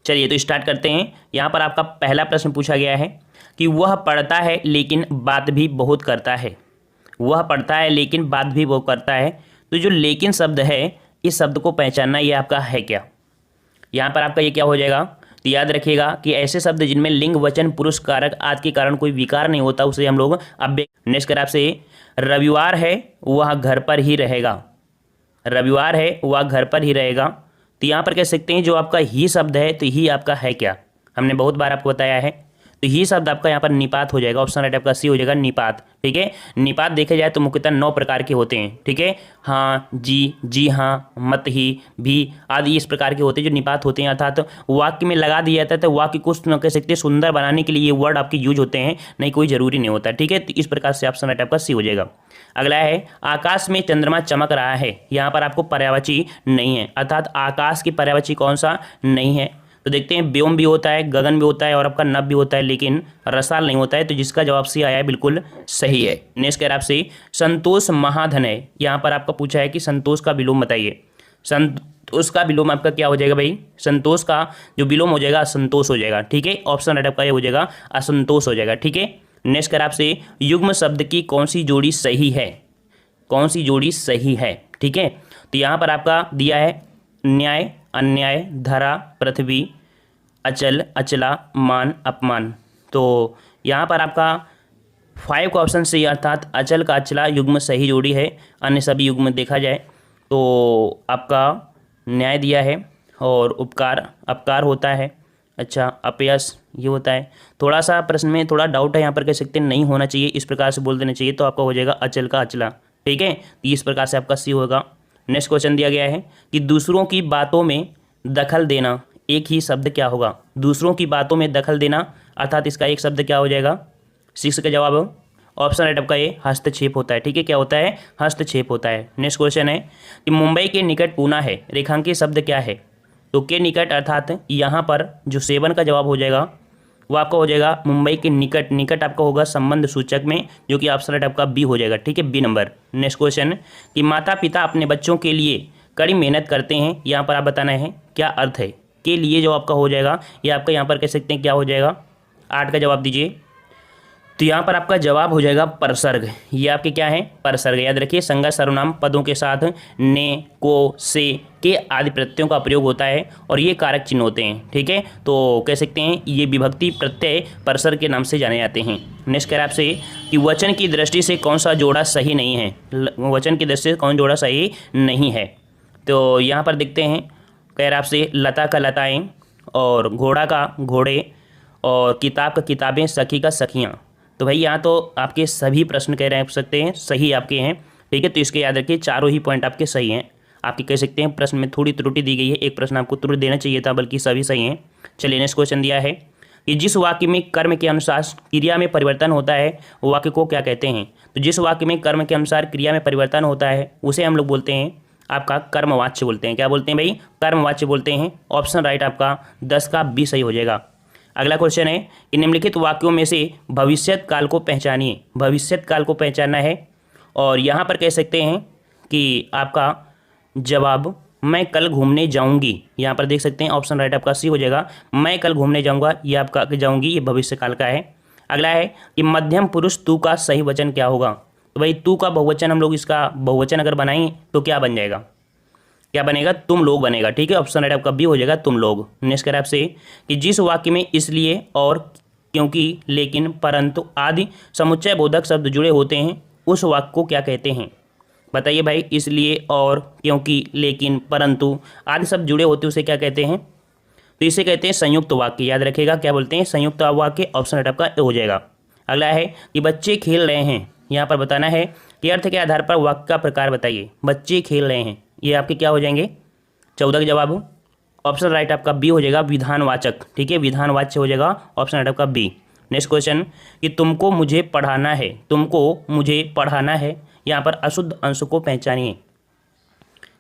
चलिए तो स्टार्ट करते हैं। यहाँ पर आपका पहला प्रश्न पूछा गया है कि वह पढ़ता है लेकिन बात भी बहुत करता है। वह पढ़ता है लेकिन बात भी बहुत करता है। तो जो लेकिन शब्द है, इस शब्द को पहचानना ये आपका है क्या। यहाँ पर आपका ये क्या हो जाएगा, तो याद रखिएगा कि ऐसे शब्द जिनमें लिंग वचन पुरुष कारक आदि के कारण कोई विकार नहीं होता उसे हम लोग अव्यय। नेक्स्ट कर आपसे, रविवार है वह घर पर ही रहेगा। रविवार है वह घर पर ही रहेगा। तो यहाँ पर कह सकते हैं जो आपका ही शब्द है, तो ही आपका है क्या, हमने बहुत बार आपको बताया है। तो ही शब्द आपका यहाँ पर निपात हो जाएगा। ऑप्शन राइट आपका सी हो जाएगा, निपात। ठीक है, निपात देखे जाए तो मुख्यतः 9 प्रकार के होते हैं। ठीक है, हाँ, जी हाँ, मत ही, भी आदि इस प्रकार के होते हैं जो निपात होते हैं। अर्थात वाक्य में लगा दिया जाता है तो वाक्य को कह सकते हैं सुंदर बनाने के लिए ये वर्ड आपके यूज होते हैं, नहीं कोई जरूरी नहीं होता। ठीक है, तो इस प्रकार से ऑप्शन राइट आपका सी हो जाएगा। अगला है, आकाश में चंद्रमा चमक रहा है। यहाँ पर आपको पर्यायवाची नहीं है, अर्थात आकाश की पर्यायवाची कौन सा नहीं है। तो देखते हैं, व्योम भी होता है, गगन भी होता है और आपका नभ भी होता है, लेकिन रसाल नहीं होता है। तो जिसका जवाब सी आया है बिल्कुल सही है। नेक्स्ट कह आपसे, संतोष महाधन है। यहाँ पर आपका पूछा है कि संतोष का विलोम बताइए। संतोष का विलोम आपका क्या हो जाएगा भाई, संतोष का जो विलोम हो जाएगा असंतोष हो जाएगा। ठीक है, ऑप्शन राइट आपका ये हो जाएगा, असंतोष हो जाएगा। ठीक है, नेक्स्ट कर आपसे, युग्म शब्द की कौन सी जोड़ी सही है, कौन सी जोड़ी सही है। ठीक है, तो यहाँ पर आपका दिया है न्याय, अन्याय, धरा, पृथ्वी, अचल, अचला, मान, अपमान। तो यहाँ पर आपका 5 का ऑप्शन सही, अर्थात अचल का अचला युग्म सही जोड़ी है। अन्य सभी युग्म देखा जाए तो आपका न्याय दिया है और उपकार, अपकार होता है। अच्छा, अपयश ये होता है। थोड़ा सा प्रश्न में थोड़ा डाउट है, यहाँ पर कह सकते हैं नहीं होना चाहिए, इस प्रकार से बोल देना चाहिए। तो आपका हो जाएगा अचल का अचला। ठीक है, तो इस प्रकार से आपका सी होगा। नेक्स्ट क्वेश्चन दिया गया है कि दूसरों की बातों में दखल देना, एक ही शब्द क्या होगा। दूसरों की बातों में दखल देना, अर्थात इसका एक शब्द क्या हो जाएगा। 6 का जवाब ऑप्शन राइट आपका ये हस्तक्षेप होता है। ठीक है, क्या होता है, हस्तक्षेप होता है। नेक्स्ट क्वेश्चन है कि मुंबई के निकट पूना है, रेखांकित शब्द क्या है। तो के निकट, अर्थात यहाँ पर जो 7 का जवाब हो जाएगा वो आपका हो जाएगा मुंबई के निकट। निकट आपका होगा संबंध सूचक में, जो कि ऑप्शन राइट आपका बी हो जाएगा। ठीक है, बी नंबर। नेक्स्ट क्वेश्चन कि माता पिता अपने बच्चों के लिए कड़ी मेहनत करते हैं, यहाँ पर आप बताना है क्या अर्थ है। के लिए जो आपका हो जाएगा ये आपका यहाँ पर कह सकते हैं क्या हो जाएगा, 8 का जवाब दीजिए। तो यहाँ पर आपका जवाब हो जाएगा परसर्ग। ये आपके क्या है, परसर्ग। याद रखिए, संज्ञा सर्वनाम पदों के साथ ने, को, से, के आदि प्रत्ययों का प्रयोग होता है और ये कारक चिन्ह होते हैं। ठीक है, तो कह सकते हैं ये विभक्ति प्रत्यय परसर्ग के नाम से जाने जाते हैं। नेक्स्ट कह आपसे कि वचन की दृष्टि से कौन सा जोड़ा सही नहीं है। वचन की दृष्टि से कौन जोड़ा सही नहीं है। तो यहाँ पर देखते हैं, कह रहा आपसे लता का लताएँ और घोड़ा का घोड़े और किताब का किताबें, सखी का सखियाँ। तो भाई यहाँ तो आपके सभी प्रश्न कह रहे हैं सकते हैं सही आपके हैं। ठीक है, तो इसके याद रखिए चारों ही पॉइंट आपके सही हैं। आपके कह सकते हैं प्रश्न में थोड़ी त्रुटि दी गई है, एक प्रश्न आपको त्रुटि देना चाहिए था, बल्कि सभी सही हैं। चलिए, नेक्स्ट क्वेश्चन दिया है कि जिस वाक्य में कर्म के अनुसार क्रिया में परिवर्तन होता है वो वाक्य को क्या कहते हैं। तो जिस वाक्य में कर्म के अनुसार क्रिया में परिवर्तन होता है उसे हम लोग बोलते हैं आपका कर्मवाच्य बोलते हैं। क्या बोलते हैं भाई, कर्मवाच्य बोलते हैं। ऑप्शन राइट आपका 10 का बी सही हो जाएगा। अगला क्वेश्चन है कि निम्नलिखित वाक्यों में से भविष्यत काल को पहचानिए। भविष्यत काल को पहचानना है और यहाँ पर कह सकते हैं कि आपका जवाब मैं कल घूमने जाऊंगी। यहाँ पर देख सकते हैं ऑप्शन राइट आपका सी हो जाएगा, मैं कल घूमने जाऊंगा। ये आपका जाऊंगी ये भविष्य काल का है। अगला है कि मध्यम पुरुष तू का सही वचन क्या होगा। तो भाई तू का बहुवचन हम लोग इसका बहुवचन अगर बनाएं तो क्या बन जाएगा, क्या बनेगा, तुम लोग बनेगा। ठीक है, ऑप्शन राइट आपका बी हो जाएगा, तुम लोग। नेक्स्ट कर आपसे कि जिस वाक्य में इसलिए और क्योंकि, लेकिन, परंतु आदि समुच्चय बोधक शब्द जुड़े होते हैं उस वाक्य को क्या कहते हैं। बताइए भाई, इसलिए और क्योंकि, लेकिन, परंतु आदि शब्द जुड़े होते हैं उसे क्या कहते हैं। तो इसे कहते हैं संयुक्त वाक्य। याद रखिएगा क्या बोलते हैं, संयुक्त वाक्य। ऑप्शन राइट आपका हो जाएगा। अगला है कि बच्चे खेल रहे हैं। यहाँ पर बताना है कि अर्थ के आधार पर वाक्य का प्रकार बताइए। बच्चे खेल रहे हैं, ये आपके क्या हो जाएंगे, 14 के जवाब। ऑप्शन राइट आपका बी हो जाएगा, विधानवाचक। ठीक है, विधानवाच्य हो जाएगा, ऑप्शन राइट आपका बी। नेक्स्ट क्वेश्चन कि तुमको मुझे पढ़ाना है। तुमको मुझे पढ़ाना है, यहाँ पर अशुद्ध अंश को पहचानिए।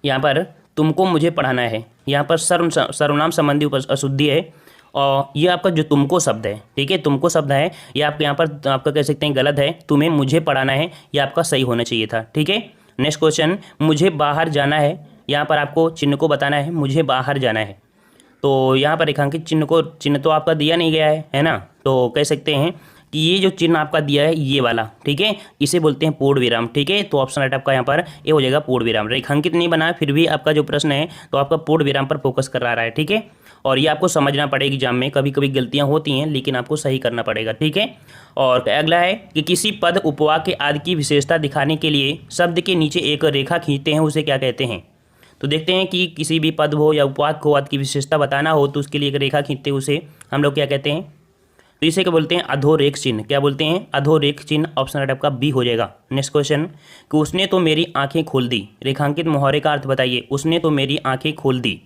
यहाँ पर तुमको मुझे पढ़ाना है, यहाँ पर सर्वनाम संबंधी अशुद्धि है और ये आपका जो तुमको शब्द है। ठीक है, तुमको शब्द है ये आपके यहाँ पर आपका कह सकते हैं गलत है। तुम्हें मुझे पढ़ाना है ये आपका सही होना चाहिए था। ठीक है, नेक्स्ट क्वेश्चन मुझे बाहर जाना है, यहाँ पर आपको चिन्ह को बताना है, मुझे बाहर जाना है। तो यहाँ पर रेखांकित चिन्ह तो आपका दिया नहीं गया है ना, तो कह सकते हैं कि ये जो चिन्ह आपका दिया है ये वाला, ठीक है, इसे बोलते हैं पूर्ण विराम, ठीक है। तो ऑप्शन राइट आपका यहाँ पर ये हो जाएगा पूर्ण विराम। रेखांकित नहीं बना फिर भी आपका जो प्रश्न है तो आपका पूर्ण विराम पर फोकस कर रहा है, ठीक है। और ये आपको समझना पड़ेगा एग्जाम में, कभी कभी गलतियां होती हैं लेकिन आपको सही करना पड़ेगा, ठीक है। और अगला है कि किसी पद उपवाक्य आदि की विशेषता दिखाने के लिए शब्द के नीचे एक रेखा खींचते हैं, उसे क्या कहते हैं। तो देखते हैं कि किसी भी पद हो या उपवाक्य हो आदि की विशेषता बताना हो तो उसके लिए एक रेखा खींचते हैं, उसे हम लोग क्या कहते हैं। तो इसे क्या बोलते हैं, अधोरेख चिन्ह। क्या बोलते हैं, अधोरेख चिन्ह। ऑप्शन राइट आपका बी हो जाएगा। नेक्स्ट क्वेश्चन कि उसने तो मेरी आंखें खोल दी, रेखांकित मुहावरे का अर्थ बताइए। उसने तो मेरी आंखें खोल दी,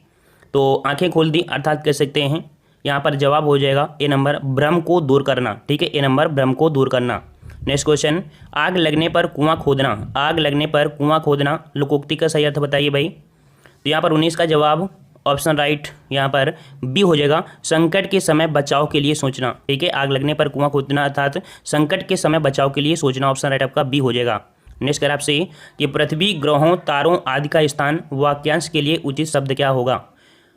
तो आंखें खोल दी अर्थात कह सकते हैं यहाँ पर जवाब हो जाएगा ए नंबर, भ्रम को दूर करना, ठीक है, ए नंबर भ्रम को दूर करना। नेक्स्ट क्वेश्चन, आग लगने पर कुआं खोदना, आग लगने पर कुआं खोदना लोकोक्ति का सही अर्थ बताइए भाई। तो यहाँ पर 19 का जवाब ऑप्शन राइट यहाँ पर बी हो जाएगा, संकट के समय बचाव के लिए सोचना, ठीक है। आग लगने पर कुआं खोदना अर्थात संकट के समय बचाव के लिए सोचना, ऑप्शन राइट आपका बी हो जाएगा। नेक्स्ट कर आपसे कि पृथ्वी ग्रहों तारों आदि का स्थान वाक्यांश के लिए उचित शब्द क्या होगा।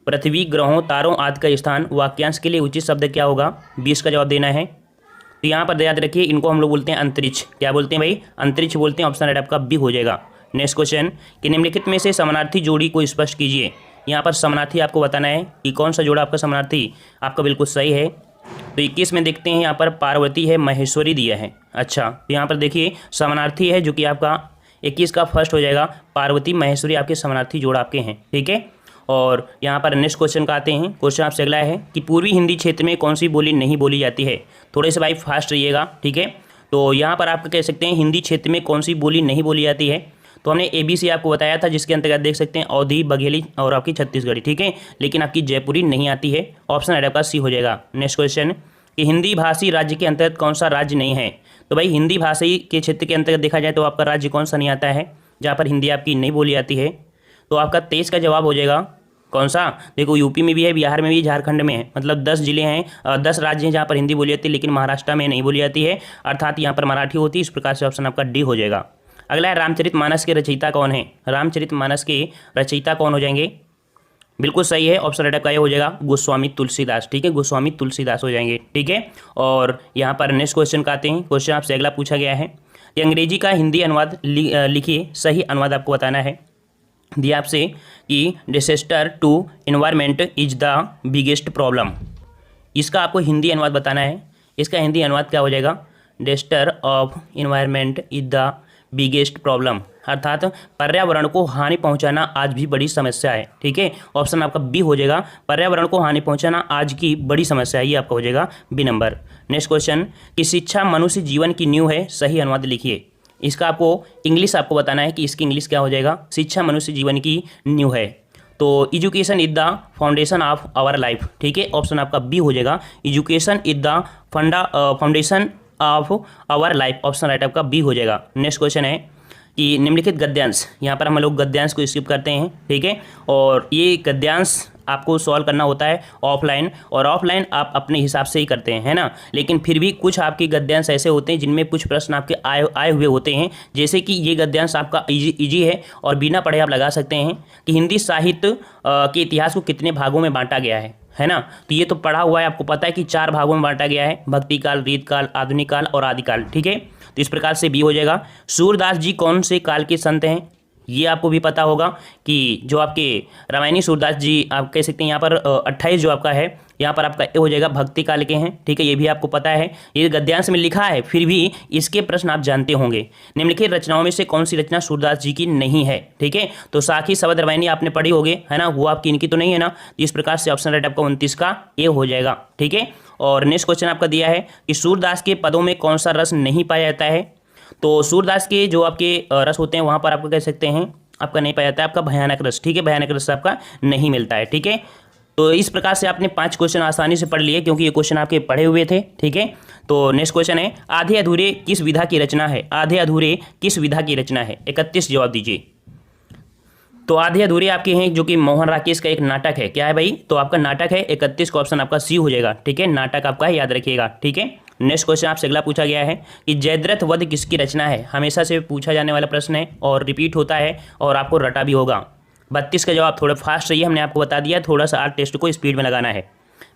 पृथ्वी ग्रहों तारों आदि का स्थान वाक्यांश के लिए उचित शब्द क्या होगा, 20 का जवाब देना है। तो यहाँ पर याद रखिए इनको हम लोग बोलते हैं अंतरिक्ष। क्या बोलते हैं भाई, अंतरिक्ष बोलते हैं, ऑप्शन राइट आपका बी हो जाएगा। नेक्स्ट क्वेश्चन कि निम्नलिखित में से समानार्थी जोड़ी को स्पष्ट कीजिए। यहाँ पर समानार्थी आपको बताना है कि कौन सा जोड़ा आपका समानार्थी आपका बिल्कुल सही है। तो 21 में देखते हैं यहाँ पर पार्वती है महेश्वरी दिया है। अच्छा, तो यहाँ पर देखिए समानार्थी है जो कि आपका 21 का फर्स्ट हो जाएगा, पार्वती महेश्वरी आपके समानार्थी जोड़ा आपके हैं, ठीक है। और यहाँ पर नेक्स्ट क्वेश्चन का आते हैं। क्वेश्चन आपसे अगला है कि पूर्वी हिंदी क्षेत्र में कौन सी बोली नहीं बोली जाती है। थोड़े से भाई फास्ट रहिएगा, ठीक है। तो यहाँ पर आप कह सकते हैं हिंदी क्षेत्र में कौन सी बोली नहीं बोली जाती है। तो हमने ABC आपको बताया था जिसके अंतर्गत देख सकते हैं अवधी, बघेली और आपकी छत्तीसगढ़ी, ठीक है, लेकिन आपकी जयपुरी नहीं आती है। ऑप्शन राइट आपका सी हो जाएगा। नेक्स्ट क्वेश्चन कि हिंदी भाषी राज्य के अंतर्गत कौन सा राज्य नहीं है। तो भाई हिंदी भाषी के क्षेत्र के अंतर्गत देखा जाए तो आपका राज्य कौन सा नहीं आता है जहाँ पर हिंदी आपकी नहीं बोली जाती है। तो आपका 23 का जवाब हो जाएगा कौन सा। देखो यूपी में भी है, बिहार में भी, झारखंड में है, मतलब 10 जिले हैं, 10 राज्य हैं जहाँ पर हिंदी बोली जाती है, लेकिन महाराष्ट्र में नहीं बोली जाती है, अर्थात यहाँ पर मराठी होती है। इस प्रकार से ऑप्शन आपका डी हो जाएगा। अगला है रामचरितमानस के रचयिता कौन है। रामचरितमानस के रचयिता कौन हो जाएंगे, बिल्कुल सही है, ऑप्शन राइट का ये हो जाएगा गोस्वामी तुलसीदास, ठीक है, गोस्वामी तुलसीदास हो जाएंगे, ठीक है। और यहाँ पर नेक्स्ट क्वेश्चन का आते हैं। क्वेश्चन आपसे अगला पूछा गया है कि अंग्रेजी का हिंदी अनुवाद लिखिए, सही अनुवाद आपको बताना है। दिया आपसे कि disaster to environment is the biggest problem, इसका आपको हिंदी अनुवाद बताना है। इसका हिंदी अनुवाद क्या हो जाएगा, disaster of environment is the biggest problem, अर्थात पर्यावरण को हानि पहुंचाना आज भी बड़ी समस्या है, ठीक है। ऑप्शन आपका बी हो जाएगा, पर्यावरण को हानि पहुंचाना आज की बड़ी समस्या है, ये आपका हो जाएगा बी नंबर। नेक्स्ट क्वेश्चन कि शिक्षा मनुष्य जीवन की नींव है, सही अनुवाद लिखिए। इसका आपको इंग्लिश आपको बताना है कि इसकी इंग्लिश क्या हो जाएगा, शिक्षा मनुष्य जीवन की नींव है। तो education is the foundation of our life, ठीक है, ऑप्शन आपका बी हो जाएगा, education is the foundation of our life, option right आपका बी हो जाएगा। नेक्स्ट क्वेश्चन है कि निम्नलिखित गद्यांश, यहाँ पर हम लोग गद्यांश को स्किप करते हैं, ठीक है। और ये गद्यांश आपको सॉल्व करना होता है ऑफलाइन, और ऑफलाइन आप अपने हिसाब से ही करते हैं, है ना। लेकिन फिर भी कुछ आपके गद्यांश ऐसे होते हैं जिनमें कुछ प्रश्न आपके आए हुए होते हैं, जैसे कि ये गद्यांश आपका इजी है और बिना पढ़े आप लगा सकते हैं कि हिंदी साहित्य के इतिहास को कितने भागों में बांटा गया है ना। तो ये तो पढ़ा हुआ है, आपको पता है कि 4 भागों में बांटा गया है, भक्ति काल, रीत काल, आधुनिक काल और आदिकाल, ठीक है। तो इस प्रकार से बी हो जाएगा। सूरदास जी कौन से काल के संत हैं, ये आपको भी पता होगा कि जो आपके रामायणी सूरदास जी आप कह सकते हैं, यहाँ पर 28 जो आपका है यहाँ पर आपका ये हो जाएगा भक्ति काल के हैं, ठीक है, ये भी आपको पता है, ये गद्यांश में लिखा है, फिर भी इसके प्रश्न आप जानते होंगे। निम्नलिखित रचनाओं में से कौन सी रचना सूरदास जी की नहीं है, ठीक है। तो साखी शबद रामायणी आपने पढ़ी होगी, है ना, वो आपकी इनकी तो नहीं है ना। इस प्रकार से ऑप्शन राइट आपका 29 का ए हो जाएगा, ठीक है। और नेक्स्ट क्वेश्चन आपका दिया है कि सूरदास के पदों में कौन सा रस नहीं पाया जाता है। तो सूरदास के जो आपके रस होते हैं वहाँ पर आपको कह सकते हैं आपका नहीं पाया जाता है आपका भयानक रस, ठीक है, भयानक रस आपका नहीं मिलता है, ठीक है। तो इस प्रकार से आपने 5 क्वेश्चन आसानी से पढ़ लिए क्योंकि ये क्वेश्चन आपके पढ़े हुए थे, ठीक है। तो नेक्स्ट क्वेश्चन है आधे अधूरे किस विधा की रचना है, आधे अधूरे किस विधा की रचना है, 31 जवाब दीजिए। तो आधे अधूरे आपके हैं जो कि मोहन राकेश का एक नाटक है, क्या है भाई, तो आपका नाटक है, 31 का ऑप्शन आपका सी हो जाएगा, ठीक है, नाटक आपका याद रखिएगा, ठीक है। नेक्स्ट क्वेश्चन आपसे अगला पूछा गया है कि जयद्रथ वध किसकी रचना है, हमेशा से पूछा जाने वाला प्रश्न है और रिपीट होता है और आपको रटा भी होगा। 32 का जवाब थोड़ा फास्ट रहिए, हमने आपको बता दिया, थोड़ा सा आज टेस्ट को स्पीड में लगाना है।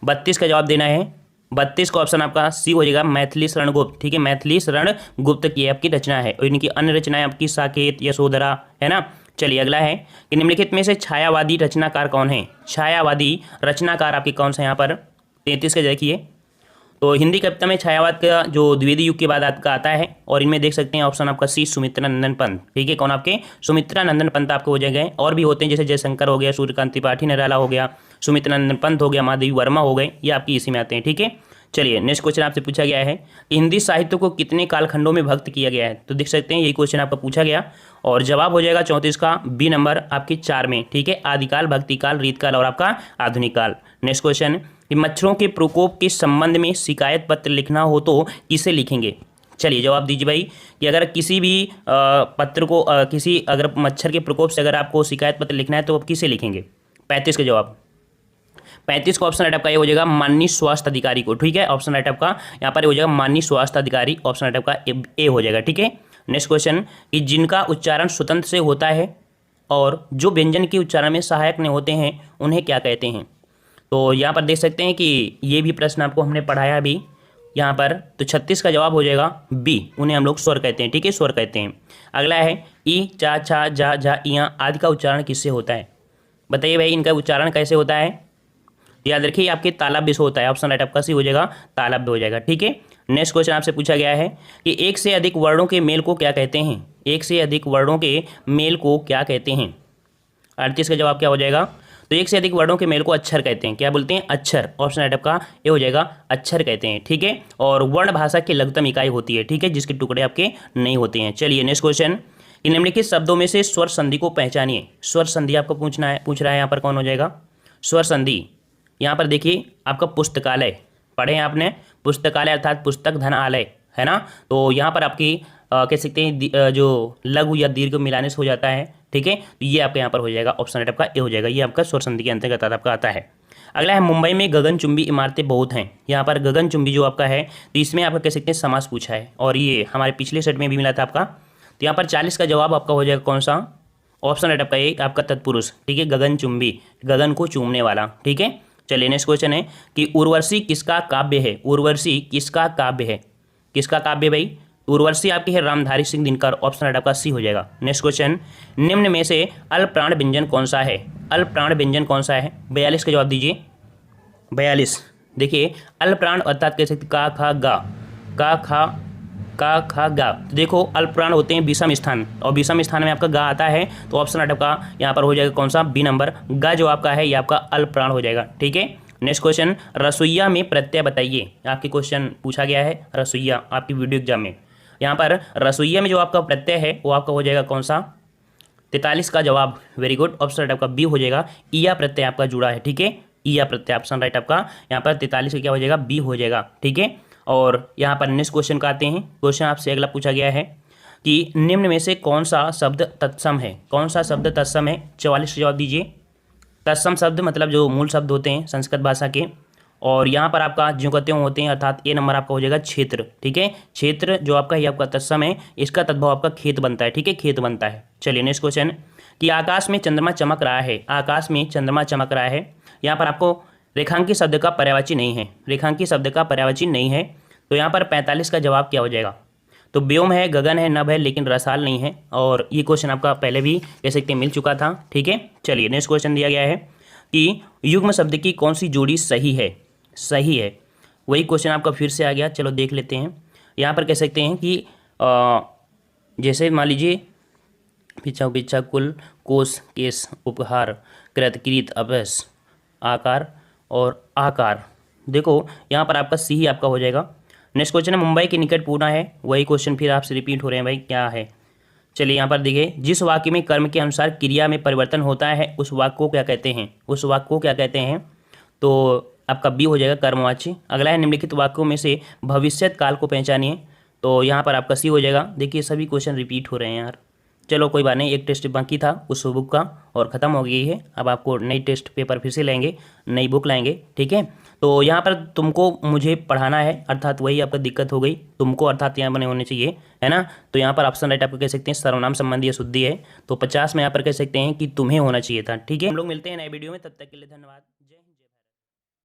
32 का जवाब देना है। 32 का ऑप्शन आपका सी हो जाएगा, मैथिली शरण गुप्त। ठीक है, मैथिली शरण गुप्त की आपकी रचना है और इनकी अन्य रचनाएं आपकी साकेत, यशोधरा, है ना। चलिए अगला है कि निम्नलिखित में से छायावादी रचनाकार कौन है। छायावादी रचनाकार आपके कौन सा यहाँ पर 33 का देखिए, तो हिंदी कविता में छायावाद का जो द्विवेदी युग के बाद आपका आता है और इनमें देख सकते हैं ऑप्शन आपका सी, सुमित्रा नंदन पंत। ठीक है, कौन आपके सुमित्रा नंदन पंत आपको हो जाएंगे। और भी होते हैं जैसे जयशंकर हो गया, सूर्यकांत त्रिपाठी निराला हो गया, सुमित्रा नंदन पंत हो गया, महादेवी वर्मा हो गए, ये आपकी इसी में आते हैं। ठीक है, चलिए नेक्स्ट क्वेश्चन आपसे पूछा गया है कि हिंदी साहित्य को कितने कालखंडों में विभक्त किया गया है। तो देख सकते हैं यही क्वेश्चन आपका पूछा गया और जवाब हो जाएगा 34 का बी नंबर आपकी 4 में। ठीक है, आदिकाल, भक्तिकाल, रीतकाल और आपका आधुनिक काल। नेक्स्ट क्वेश्चन कि मच्छरों के प्रकोप के संबंध में शिकायत पत्र लिखना हो तो किसे लिखेंगे। चलिए जवाब दीजिए भाई कि अगर किसी भी पत्र को किसी अगर मच्छर के प्रकोप से अगर आपको शिकायत पत्र लिखना है तो आप किसे लिखेंगे। 35 का जवाब, 35 का ऑप्शन राइट आपका ये हो जाएगा माननीय स्वास्थ्य अधिकारी को। ठीक है, ऑप्शन राइट आपका यहाँ पर हो जाएगा माननीय स्वास्थ्य अधिकारी, ऑप्शन राइट आपका ए हो जाएगा। ठीक है, नेक्स्ट क्वेश्चन कि जिनका उच्चारण स्वतंत्र से होता है और जो व्यंजन के उच्चारण में सहायक नहीं होते हैं उन्हें क्या कहते हैं। तो यहाँ पर देख सकते हैं कि ये भी प्रश्न आपको हमने पढ़ाया अभी यहाँ पर, तो 36 का जवाब हो जाएगा बी, उन्हें हम लोग स्वर कहते हैं। ठीक है, स्वर कहते हैं। अगला है ई, चा, छा, जा, झा, इया आदि का उच्चारण किससे होता है। बताइए भाई इनका उच्चारण कैसे होता है। याद रखिए आपके तालव्य से होता है, ऑप्शन राइट आपका सी हो जाएगा, तालव्य हो जाएगा। ठीक है, नेक्स्ट क्वेश्चन आपसे पूछा गया है कि एक से अधिक वर्णों के मेल को क्या कहते हैं। एक से अधिक वर्णों के मेल को क्या कहते हैं। 38 का जवाब क्या हो जाएगा, तो एक से अधिक वर्णों के मेल को अक्षर कहते हैं। क्या बोलते हैं, अक्षर, ऑप्शन राइट आपका ये हो जाएगा, अक्षर कहते हैं। ठीक है, और वर्ण भाषा की लघुतम इकाई होती है। ठीक है, जिसके टुकड़े आपके नहीं होते हैं। चलिए नेक्स्ट क्वेश्चन, निम्नलिखित शब्दों में से स्वर संधि को पहचानिए। स्वर संधि आपको पूछ रहा है यहाँ पर, कौन हो जाएगा स्वर संधि। यहाँ पर देखिए आपका पुस्तकालय पढ़े हैं आपने, पुस्तकालय अर्थात पुस्तक धन आलय, है ना। तो यहाँ पर आपकी कह सकते हैं जो लघु या दीर्घ मिलाने से हो जाता है। ठीक है, तो ये आपका यहाँ पर हो जाएगा, ऑप्शन राइट आपका ए हो जाएगा, ये आपका स्वर संधि के अंतर्गत आपका आता है। अगला है मुंबई में गगनचुंबी इमारतें बहुत हैं। यहाँ पर गगनचुंबी जो आपका है तो इसमें आपका कह सकते हैं समास पूछा है और ये हमारे पिछले सेट में भी मिला था आपका। तो यहाँ पर 40 का जवाब आपका हो जाएगा कौन सा, ऑप्शन राइट आपका एक आपका तत्पुरुष। ठीक है, गगनचुंबी, गगन को चूमने वाला। ठीक है, चलिए नेक्स्ट क्वेश्चन है कि उर्वशी किसका काव्य है। उर्वशी किसका काव्य है, किसका काव्य भाई। उर्वशी आपकी है रामधारी सिंह दिनकर, ऑप्शन राइट आपका सी हो जाएगा। नेक्स्ट क्वेश्चन, निम्न में से अल्पप्राण व्यंजन कौन सा है। अल्पप्राण व्यंजन कौन सा है। 42 का जवाब दीजिए। 42 देखिए अल्पप्राण अर्थात कह सकते का खा गा, का खा गा। तो देखो अल्पप्राण होते हैं विषम स्थान और विषम स्थान में आपका गा आता है, तो ऑप्शन राइट आपका यहाँ पर हो जाएगा कौन सा, बी नंबर। गा जो आपका है ये आपका अल्पप्राण हो जाएगा। ठीक है, नेक्स्ट क्वेश्चन, रसोईया में प्रत्यय बताइए। आपके क्वेश्चन पूछा गया है रसोईया आपकी वीडियो एग्जाम में। यहाँ पर रसोईया में जो आपका प्रत्यय है वो आपका हो जाएगा कौन सा, 43 का जवाब, वेरी गुड, ऑप्शन राइट आपका बी हो जाएगा। ईया प्रत्यय आपका जुड़ा है। ठीक है, ईया प्रत्यय, ऑप्शन राइट आपका यहाँ पर 43 का क्या हो जाएगा, बी हो जाएगा। ठीक है, और यहाँ पर नेक्स्ट क्वेश्चन का आते हैं। क्वेश्चन आपसे अगला पूछा गया है कि निम्न में से कौन सा शब्द तत्सम है। कौन सा शब्द तत्सम है, 44 का जवाब दीजिए। तत्सम शब्द मतलब जो मूल शब्द होते हैं संस्कृत भाषा के, और यहाँ पर आपका जो कहते हैं होते हैं, अर्थात ए नंबर आपका हो जाएगा क्षेत्र। ठीक है, क्षेत्र जो आपका ये आपका तत्सम है, इसका तद्भव आपका खेत बनता है। ठीक है, खेत बनता है। चलिए नेक्स्ट क्वेश्चन कि आकाश में चंद्रमा चमक रहा है। आकाश में चंद्रमा चमक रहा है, यहाँ पर आपको रेखांकी शब्द का पर्यायवाची नहीं है, रेखांकी शब्द का पर्यायवाची नहीं है। तो यहाँ पर 45 का जवाब क्या हो जाएगा, तो व्योम है, गगन है, नभ है, लेकिन रसाल नहीं है। और ये क्वेश्चन आपका पहले भी कह सकते हैं मिल चुका था। ठीक है, चलिए नेक्स्ट क्वेश्चन दिया गया है कि युग्म शब्द की कौन सी जोड़ी सही है। सही है, वही क्वेश्चन आपका फिर से आ गया। चलो देख लेते हैं। यहाँ पर कह सकते हैं कि जैसे मान लीजिए पिछा पिछा कुल, कोष, केस, उपहार, कृत, कृत, अभ्यस, आकार और आकार। देखो यहाँ पर आपका सी ही आपका हो जाएगा। नेक्स्ट क्वेश्चन है मुंबई के निकट पूना है, वही क्वेश्चन फिर आपसे रिपीट हो रहे हैं भाई, क्या है। चलिए यहाँ पर देखिए, जिस वाक्य में कर्म के अनुसार क्रिया में परिवर्तन होता है उस वाक्य को क्या कहते हैं, उस वाक्य को क्या कहते हैं। तो आपका बी हो जाएगा कर्मवाची। अगला है निम्नलिखित वाक्यों में से भविष्यत काल को पहचानिए। तो यहाँ पर आपका सी हो जाएगा। देखिए सभी क्वेश्चन रिपीट हो रहे हैं यार, चलो कोई बात नहीं, एक टेस्ट बाकी था उस बुक का और ख़त्म हो गई है। अब आपको नई टेस्ट पेपर फिर से लाएंगे, नई बुक लाएंगे। ठीक है, तो यहाँ पर तुमको मुझे पढ़ाना है, अर्थात वही आपका दिक्कत हो गई, तुमको अर्थात यहाँ बने होने चाहिए, है ना। तो यहाँ पर ऑप्शन राइट आपको कह सकते हैं सर्वनाम संबंधी या शुद्धि है, तो 50 में यहाँ पर कह सकते हैं कि तुम्हें होना चाहिए था। ठीक है, हम लोग मिलते हैं नए वीडियो में, तब तक के लिए धन्यवाद।